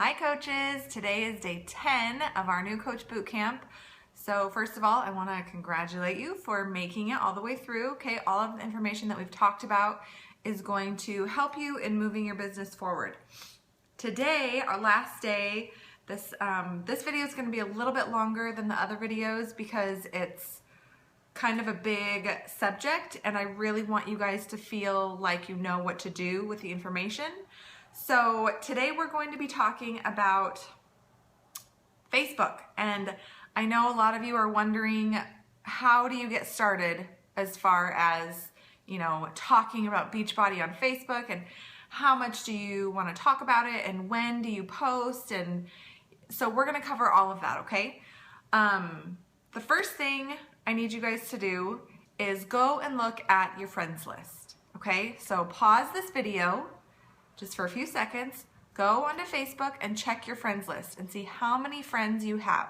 Hi coaches, today is day 10 of our new coach boot camp. So first of all, I want to congratulate you for making it all the way through. Okay, all of the information that we've talked about is going to help you in moving your business forward. Today, our last day, this video is going to be a little bit longer than the other videos because it's kind of a big subject and I really want you guys to feel like you know what to do with the information. So today we're going to be talking about Facebook, and I know a lot of you are wondering, how do you get started as far as, talking about Beachbody on Facebook, and how much do you want to talk about it, and when do you post? And so we're going to cover all of that, okay? The first thing I need you guys to do is go and look at your friends list, okay? So pause this video just for a few seconds, go onto Facebook and check your friends list and see how many friends you have.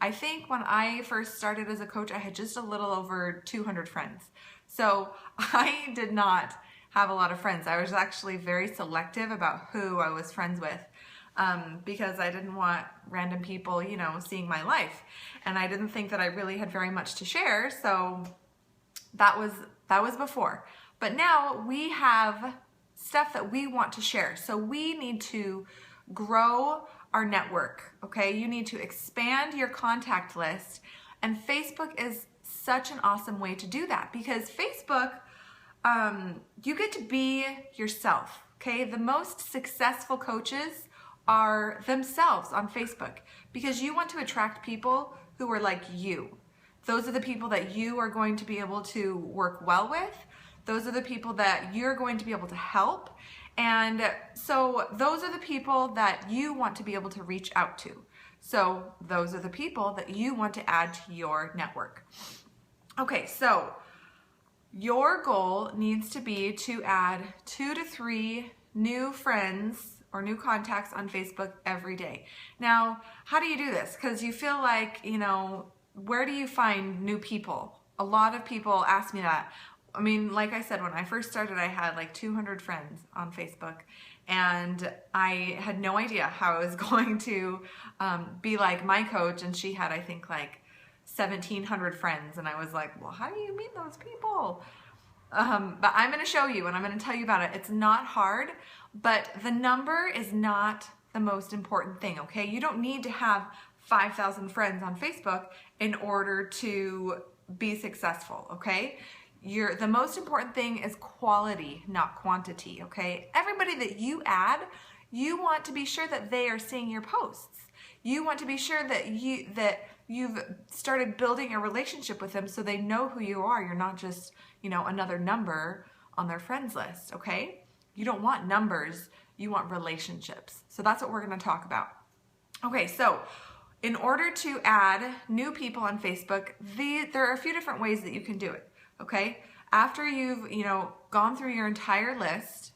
I think when I first started as a coach, I had just a little over 200 friends. So I did not have a lot of friends. I was actually very selective about who I was friends with because I didn't want random people, seeing my life. And I didn't think that I really had very much to share. So that was before. But now we have stuff that we want to share. So we need to grow our network, okay? You need to expand your contact list, and Facebook is such an awesome way to do that because Facebook, you get to be yourself, okay? The most successful coaches are themselves on Facebook because you want to attract people who are like you. Those are the people that you are going to be able to work well with. Those are the people that you're going to be able to help. And so those are the people that you want to be able to reach out to. So those are the people that you want to add to your network. Okay, so your goal needs to be to add 2 to 3 new friends or new contacts on Facebook every day. Now, how do you do this? Because you feel like, where do you find new people? A lot of people ask me that. I mean, like I said, when I first started, I had like 200 friends on Facebook, and I had no idea how I was going to be like my coach, and she had, I think, like 1,700 friends, and I was like, well, how do you meet those people? But I'm going to show you, and I'm going to tell you about it. It's not hard, but the number is not the most important thing, okay? You don't need to have 5,000 friends on Facebook in order to be successful, okay? The most important thing is quality, not quantity, okay? Everybody that you add, you want to be sure that they are seeing your posts. You want to be sure that you've started building a relationship with them so they know who you are. You're not just, another number on their friends list, okay? You don't want numbers, you want relationships. So that's what we're going to talk about. Okay, so in order to add new people on Facebook, there are a few different ways that you can do it. Okay, after you've, gone through your entire list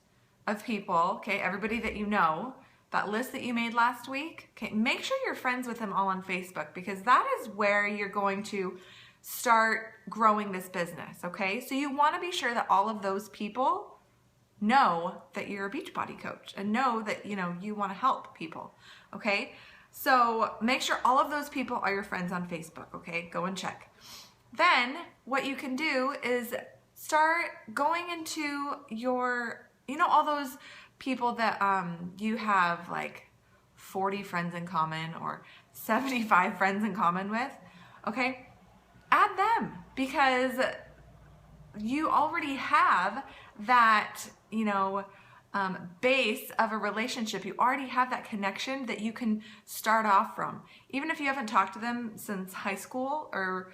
of people, okay, everybody that you know, that list that you made last week, okay, make sure you're friends with them all on Facebook because that is where you're going to start growing this business, okay? So you want to be sure that all of those people know that you're a Beachbody coach and know that, you want to help people, okay? So make sure all of those people are your friends on Facebook, okay? Go and check. Then what you can do is start going into your, all those people that you have like 40 friends in common or 75 friends in common with, okay? Add them because you already have that, base of a relationship. You already have that connection that you can start off from. Even if you haven't talked to them since high school or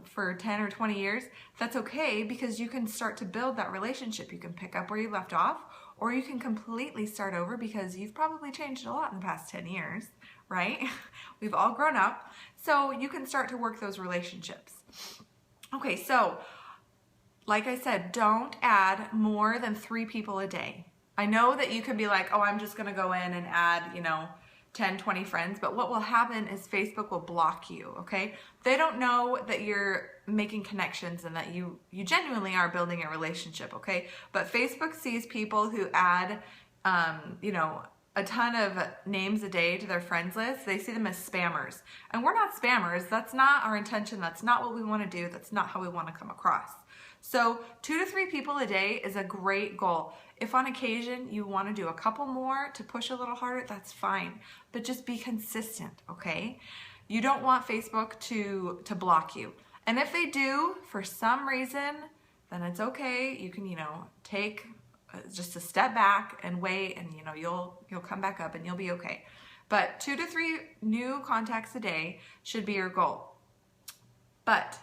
for 10 or 20 years, that's okay because you can start to build that relationship. You can pick up where you left off, or you can completely start over because you've probably changed a lot in the past 10 years, right? We've all grown up. So you can start to work those relationships. Okay, so like I said, don't add more than 3 people a day. I know that you can be like, oh, I'm just gonna go in and add, 10, 20 friends, but what will happen is Facebook will block you, okay? They don't know that you're making connections and that you genuinely are building a relationship, okay? But Facebook sees people who add, a ton of names a day to their friends list, they see them as spammers. And we're not spammers. That's not our intention. That's not what we want to do. That's not how we want to come across. So 2 to 3 people a day is a great goal. If on occasion you want to do a couple more to push a little harder, that's fine. But just be consistent, okay? You don't want Facebook to block you. And if they do, for some reason, then it's okay. You can, take just a step back and wait, and you'll come back up and you'll be okay. But 2 to 3 new contacts a day should be your goal. But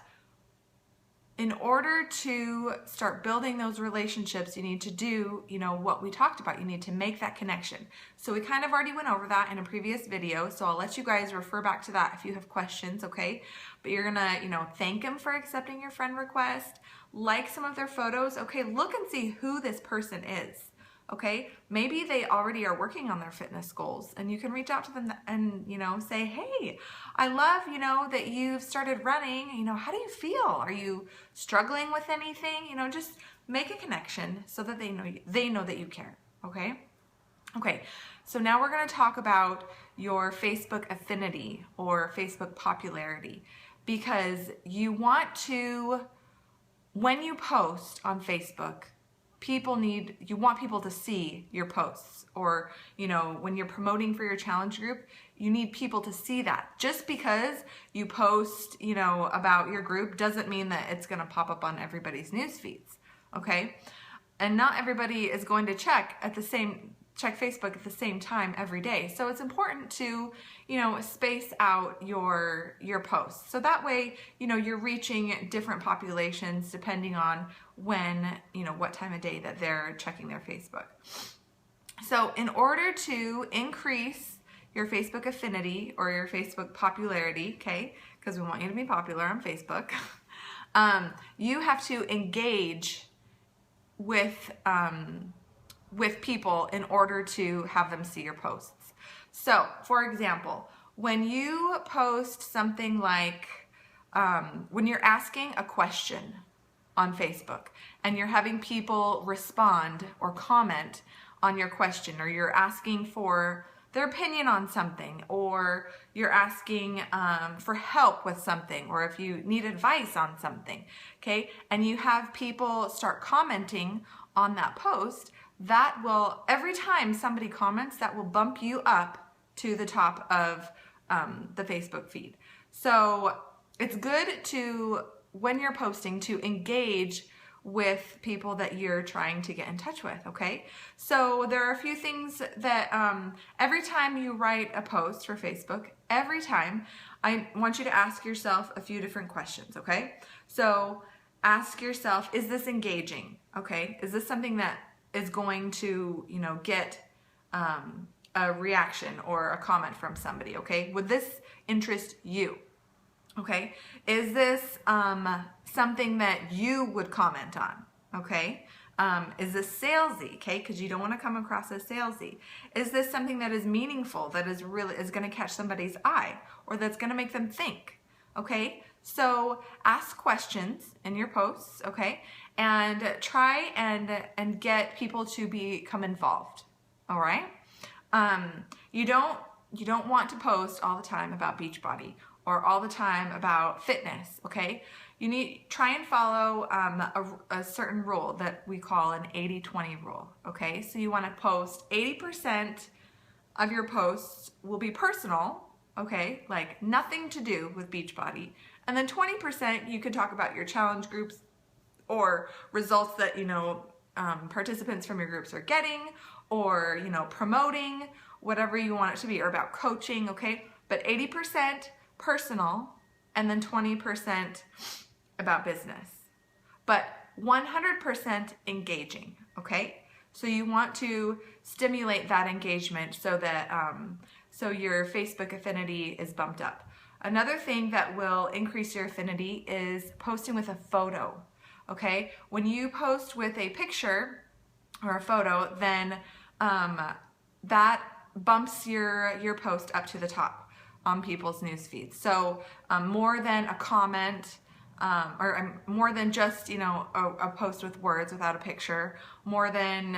in order to start building those relationships, you need to do, what we talked about. You need to make that connection. So we kind of already went over that in a previous video, so I'll let you guys refer back to that if you have questions, okay? But you're gonna, thank them for accepting your friend request, like some of their photos, okay? Look and see who this person is, okay? Maybe they already are working on their fitness goals, and you can reach out to them and, say, hey, I love, that you've started running. How do you feel? Are you struggling with anything? Just make a connection so that they know that you care, okay? Okay, so now we're gonna talk about your Facebook affinity or Facebook popularity, because you want to, when you post on Facebook, you want people to see your posts, or when you're promoting for your challenge group, you need people to see that. Just because you post about your group doesn't mean that it's going to pop up on everybody's news feeds, okay? And not everybody is going to check Facebook at the same time every day. So it's important to, space out your posts. So that way, you're reaching different populations depending on when, what time of day that they're checking their Facebook. So in order to increase your Facebook affinity or your Facebook popularity, okay, because we want you to be popular on Facebook, you have to engage with people in order to have them see your posts. So, for example, when you post something like, when you're asking a question on Facebook and you're having people respond or comment on your question, or you're asking for their opinion on something, or you're asking for help with something, or if you need advice on something, okay, and you have people start commenting on that post, that will, every time somebody comments, that will bump you up to the top of the Facebook feed. So it's good to, when you're posting, to engage with people that you're trying to get in touch with, okay? So there are a few things that every time you write a post for Facebook, every time, I want you to ask yourself a few different questions, okay? So ask yourself, is this engaging, okay? Is this something that is going to, get a reaction or a comment from somebody, okay? Would this interest you, okay? Is this something that you would comment on, okay? Is this salesy, okay? Because you don't want to come across as salesy. Is this something that is meaningful, that is going to catch somebody's eye, or that's going to make them think, okay? So ask questions in your posts, okay? And try and get people to become involved, all right? You don't want to post all the time about Beachbody or all the time about fitness, okay? Try and follow a certain rule that we call an 80-20 rule, okay? So you want to post 80% of your posts will be personal, okay? Like nothing to do with Beachbody. And then 20% you could talk about your challenge groups or results that, participants from your groups are getting, or, promoting, whatever you want it to be, or about coaching, okay? But 80% personal, and then 20% about business. But 100% engaging, okay? So you want to stimulate that engagement so that, so your Facebook affinity is bumped up. Another thing that will increase your affinity is posting with a photo, okay? When you post with a picture or a photo, then that bumps your post up to the top on people's news feeds. So more than a comment, or more than just, a post with words without a picture, more than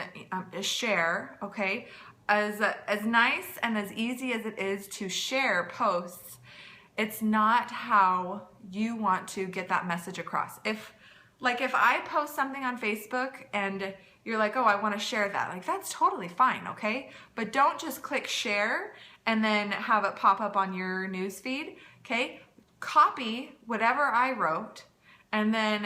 a share, okay? as nice and as easy as it is to share posts, it's not how you want to get that message across. If I post something on Facebook and you're like, oh, I want to share that, like, that's totally fine, okay? But don't just click share and then have it pop up on your news feed, okay? Copy whatever I wrote and then,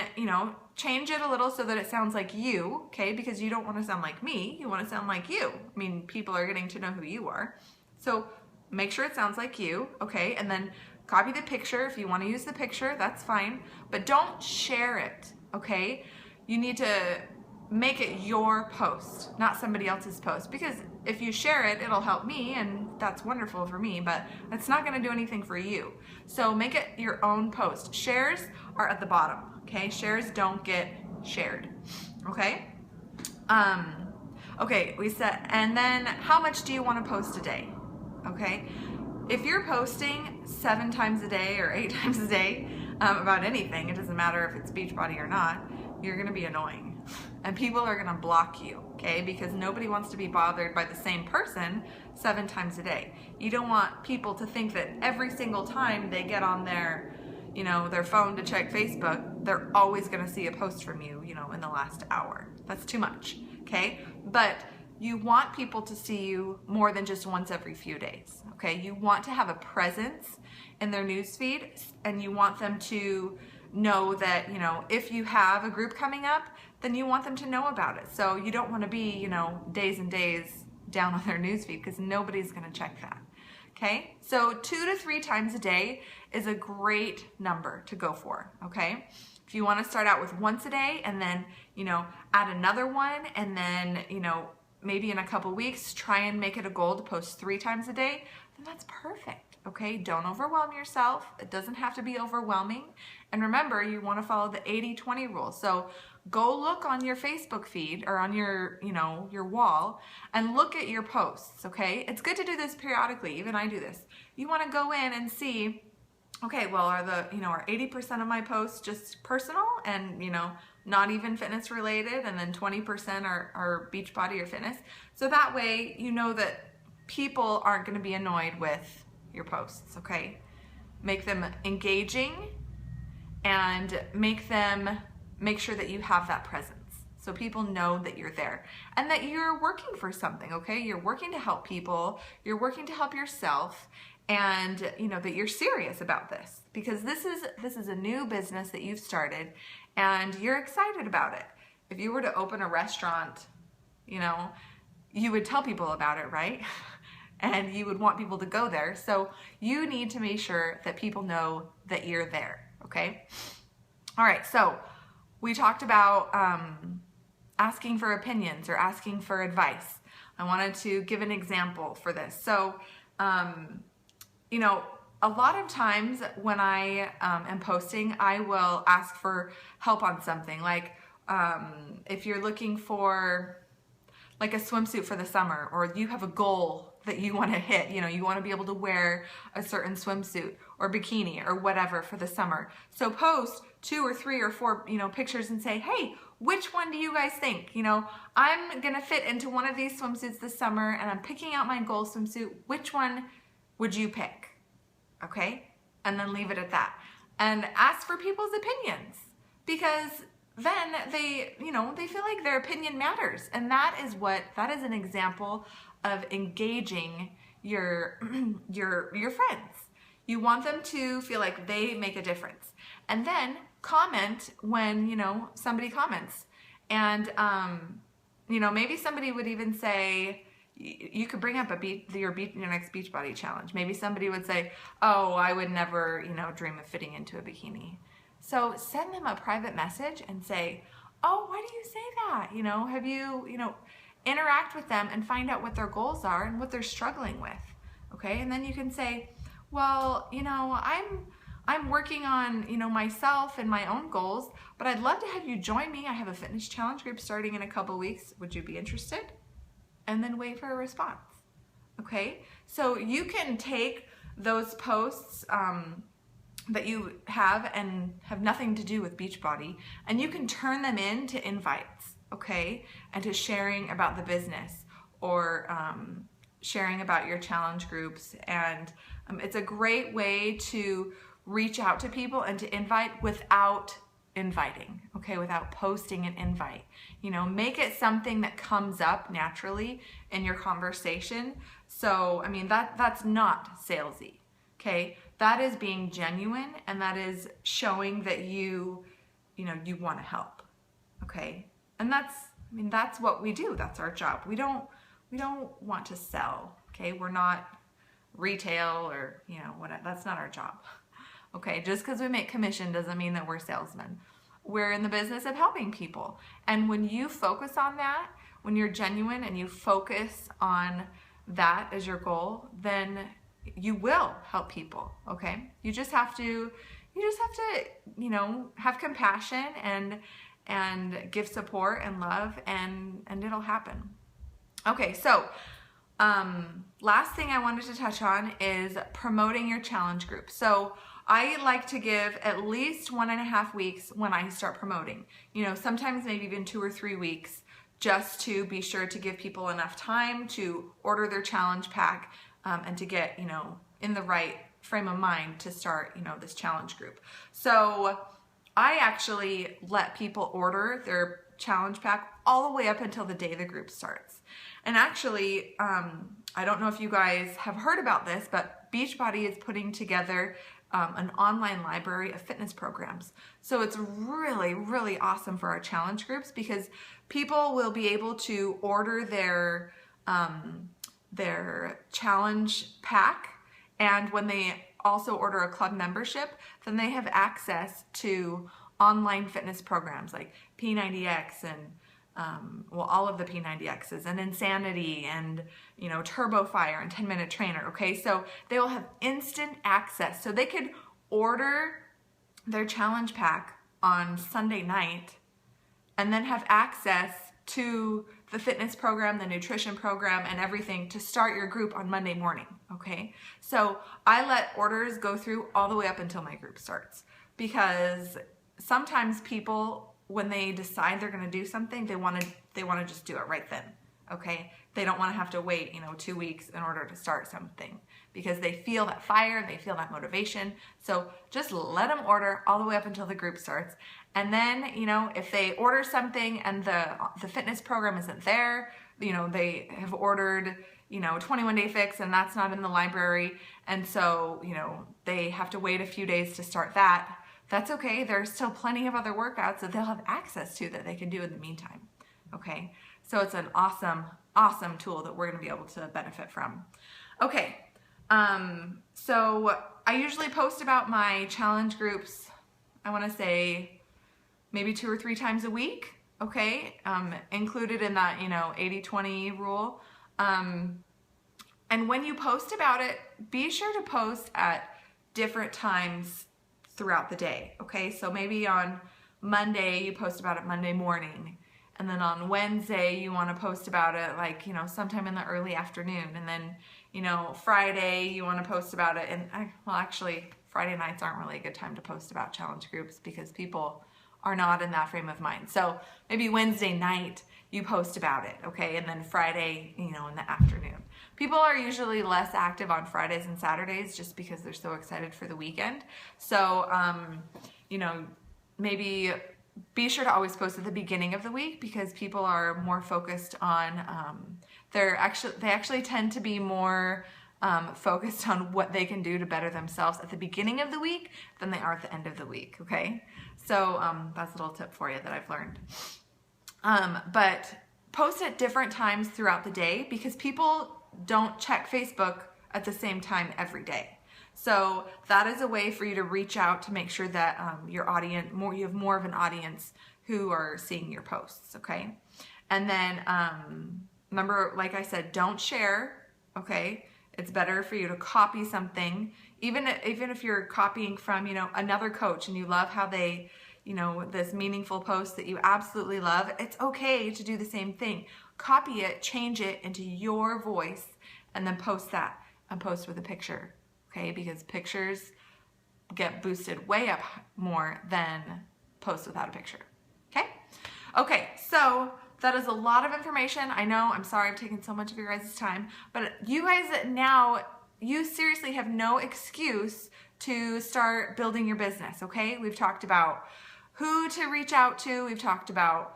change it a little so that it sounds like you, okay? Because you don't want to sound like me, you want to sound like you. I mean, people are getting to know who you are. So make sure it sounds like you, okay? And then copy the picture. If you want to use the picture, that's fine. But don't share it, okay? You need to make it your post, not somebody else's post. Because if you share it, it'll help me, and that's wonderful for me, but it's not going to do anything for you. So make it your own post. Shares are at the bottom, okay? Shares don't get shared, okay? Okay, we said, and then how much do you want to post a day, okay? If you're posting 7 times a day or 8 times a day about anything, it doesn't matter if it's Beachbody or not, you're going to be annoying. And people are going to block you, okay? Because nobody wants to be bothered by the same person 7 times a day. You don't want people to think that every single time they get on their, their phone to check Facebook, they're always going to see a post from you, in the last hour. That's too much, okay? But you want people to see you more than just once every few days, okay? You want to have a presence in their newsfeed, and you want them to know that, if you have a group coming up, then you want them to know about it. So you don't want to be, days and days down on their newsfeed, because nobody's going to check that, okay? So 2 to 3 times a day is a great number to go for, okay? If you want to start out with once a day and then, add another one, and then, maybe in a couple weeks, try and make it a goal to post 3 times a day, then that's perfect, okay? Don't overwhelm yourself. It doesn't have to be overwhelming. And remember, you want to follow the 80-20 rule. So go look on your Facebook feed or on your, your wall, and look at your posts, okay? It's good to do this periodically. Even I do this. You want to go in and see, okay, well, are 80% of my posts just personal and, not even fitness related, and then 20% are Beachbody or fitness? So that way, that people aren't going to be annoyed with your posts, okay? Make them engaging and make sure that you have that presence, so people know that you're there and that you're working for something, okay? You're working to help people, you're working to help yourself, and that you're serious about this, because this is a new business that you've started and you're excited about it. If you were to open a restaurant, you would tell people about it, right? And you would want people to go there. So you need to make sure that people know that you're there, okay? All right, so we talked about asking for opinions or asking for advice. I wanted to give an example for this. So, a lot of times when I am posting, I will ask for help on something. Like if you're looking for like a swimsuit for the summer, or you have a goal that you want to hit, you want to be able to wear a certain swimsuit or bikini or whatever for the summer. So post 2 or 3 or 4, pictures and say, hey, which one do you guys think? I'm going to fit into one of these swimsuits this summer and I'm picking out my goal swimsuit. Which one would you pick? Okay? And then leave it at that. And ask for people's opinions, because then they feel like their opinion matters. And that is an example of engaging your friends. You want them to feel like they make a difference. And then comment when, somebody comments. And, maybe somebody would even say, you could bring up your next Beachbody challenge. Maybe somebody would say, oh, I would never, dream of fitting into a bikini. So send them a private message and say, oh, why do you say that? Have you, interact with them and find out what their goals are and what they're struggling with. Okay. And then you can say, well, I'm working on, myself and my own goals, but I'd love to have you join me. I have a fitness challenge group starting in a couple weeks. Would you be interested? And then wait for a response. Okay. So you can take those posts, that you have and have nothing to do with Beachbody, and you can turn them into invites, okay, and to sharing about the business. or sharing about your challenge groups. And it's a great way to reach out to people and to invite without inviting, okay, without posting an invite. You know, make it something that comes up naturally in your conversation. So, I mean, that's not salesy, okay? That is being genuine, and that is showing that you want to help, okay? And that's what we do. That's our job. We don't want to sell, okay? We're not retail or, whatever. That's not our job. Okay, just because we make commission doesn't mean that we're salesmen. We're in the business of helping people. And when you focus on that, when you're genuine and you focus on that as your goal, then you will help people, okay? You just have to have compassion and give support and love, and it'll happen. Okay, so last thing I wanted to touch on is promoting your challenge group. So I like to give at least 1.5 weeks when I start promoting. Sometimes maybe even 2 or 3 weeks, just to be sure to give people enough time to order their challenge pack and to get, in the right frame of mind to start, this challenge group. So I actually let people order their challenge pack all the way up until the day the group starts. And actually, I don't know if you guys have heard about this, but Beachbody is putting together an online library of fitness programs. So it's really, really awesome for our challenge groups, because people will be able to order their challenge pack, and when they also order a club membership, then they have access to online fitness programs like P90X and all of the P90Xs and Insanity and Turbo Fire and 10-Minute Trainer. Okay, so they will have instant access. So they could order their challenge pack on Sunday night and then have access to the fitness program, the nutrition program, and everything to start your group on Monday morning. Okay, so I let orders go through all the way up until my group starts, because sometimes people, when they decide they're going to do something, they want to just do it right then. Okay, they don't want to have to wait 2 weeks in order to start something, because they feel that fire, they feel that motivation. So just let them order all the way up until the group starts. And then, if they order something and the fitness program isn't there, they have ordered 21-day fix and that's not in the library, and so they have to wait a few days to start that. That's okay. There's still plenty of other workouts that they'll have access to that they can do in the meantime. Okay, so it's an awesome, awesome tool that we're going to be able to benefit from. Okay, so I usually post about my challenge groups, I want to say maybe 2 or 3 times a week. Okay, included in that 80-20 rule. And when you post about it, be sure to post at different times throughout the day. Okay, so maybe on Monday you post about it Monday morning, and then on Wednesday you want to post about it like sometime in the early afternoon, and then Friday you want to post about it. And well, actually Friday nights aren't really a good time to post about challenge groups because people are not in that frame of mind. So maybe Wednesday night you post about it, okay, and then Friday in the afternoon. People are usually less active on Fridays and Saturdays just because they're so excited for the weekend. So, maybe be sure to always post at the beginning of the week, because people are more focused on, they actually tend to be more focused on what they can do to better themselves at the beginning of the week than they are at the end of the week, okay? So that's a little tip for you that I've learned. But post at different times throughout the day, because people don't check Facebook at the same time every day. So that is a way for you to reach out to make sure that your audience, you have more of an audience who are seeing your posts, okay? And then remember, like I said, don't share, okay? It's better for you to copy something, even if you're copying from another coach and you love how they this meaningful post that you absolutely love. It's okay to do the same thing. Copy it, change it into your voice, and then post that, and post with a picture, okay? Because pictures get boosted way up more than posts without a picture, okay? Okay, so that is a lot of information. I know, I'm sorry I've taken so much of your guys' time, but you guys now, you seriously have no excuse to start building your business, okay? We've talked about who to reach out to. We've talked about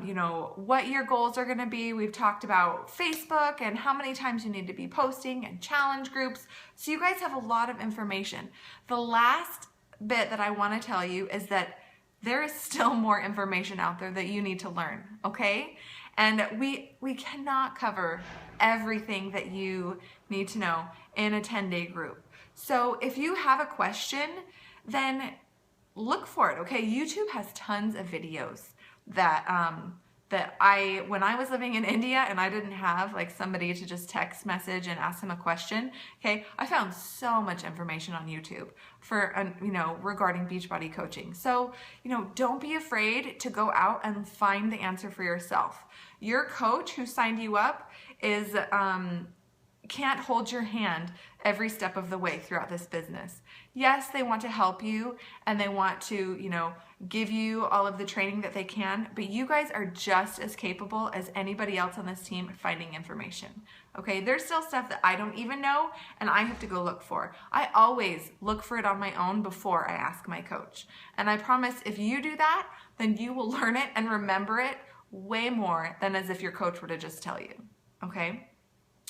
you know, what your goals are going to be. We've talked about Facebook and how many times you need to be posting and challenge groups. So you guys have a lot of information. The last bit that I want to tell you is that there is still more information out there that you need to learn, okay? And we cannot cover everything that you need to know in a 10-day group. So if you have a question, then look for it, okay? YouTube has tons of videos that when I was living in India and I didn't have like somebody to just text message and ask them a question, okay, I found so much information on YouTube for, you know, regarding Beachbody coaching. So, you know, don't be afraid to go out and find the answer for yourself. Your coach who signed you up is, can't hold your hand every step of the way throughout this business. Yes, they want to help you and they want to, you know, give you all of the training that they can, but you guys are just as capable as anybody else on this team finding information. Okay, there's still stuff that I don't even know and I have to go look for. I always look for it on my own before I ask my coach. And I promise if you do that, then you will learn it and remember it way more than as if your coach were to just tell you. Okay?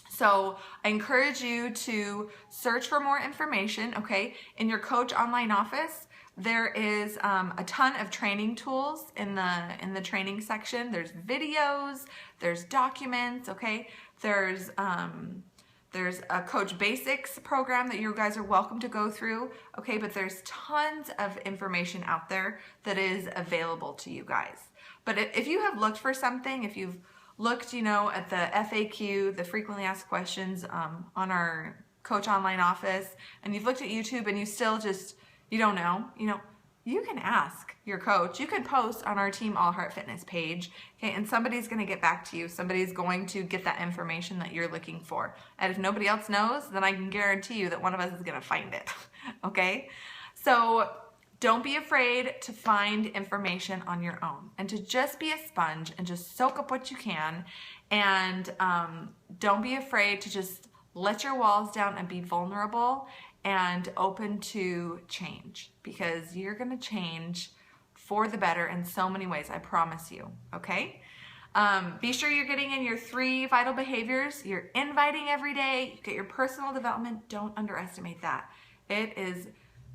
So I encourage you to search for more information, okay? In your coach online office, there is a ton of training tools in the training section. There's videos, there's documents, okay? There's a Coach Basics program that you guys are welcome to go through, okay? But there's tons of information out there that is available to you guys. But if you have looked for something, if you've looked, you know, at the FAQ, the frequently asked questions on our coach online office, and you've looked at YouTube and you still just, you don't know, you know, you can ask your coach. You can post on our Team All Heart Fitness page, okay, and somebody's going to get back to you. Somebody's going to get that information that you're looking for. And if nobody else knows, then I can guarantee you that one of us is going to find it, okay? So don't be afraid to find information on your own and to just be a sponge and just soak up what you can. And don't be afraid to just let your walls down and be vulnerable and open to change, because you're going to change for the better in so many ways, I promise you, okay? Be sure you're getting in your 3 vital behaviors. You're inviting every day. You get your personal development. Don't underestimate that. It is...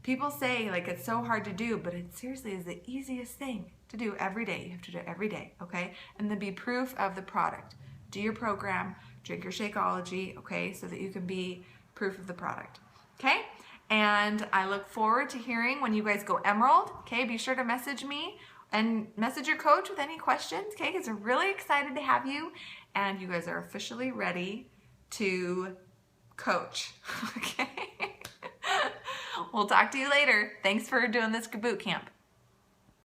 People say like it's so hard to do, but it seriously is the easiest thing to do every day. You have to do it every day, okay? And then be proof of the product. Do your program, drink your Shakeology, okay? So that you can be proof of the product, okay? And I look forward to hearing when you guys go Emerald, okay? Be sure to message me and message your coach with any questions, okay? Because we're really excited to have you, and you guys are officially ready to coach, okay? We'll talk to you later. Thanks for doing this boot camp.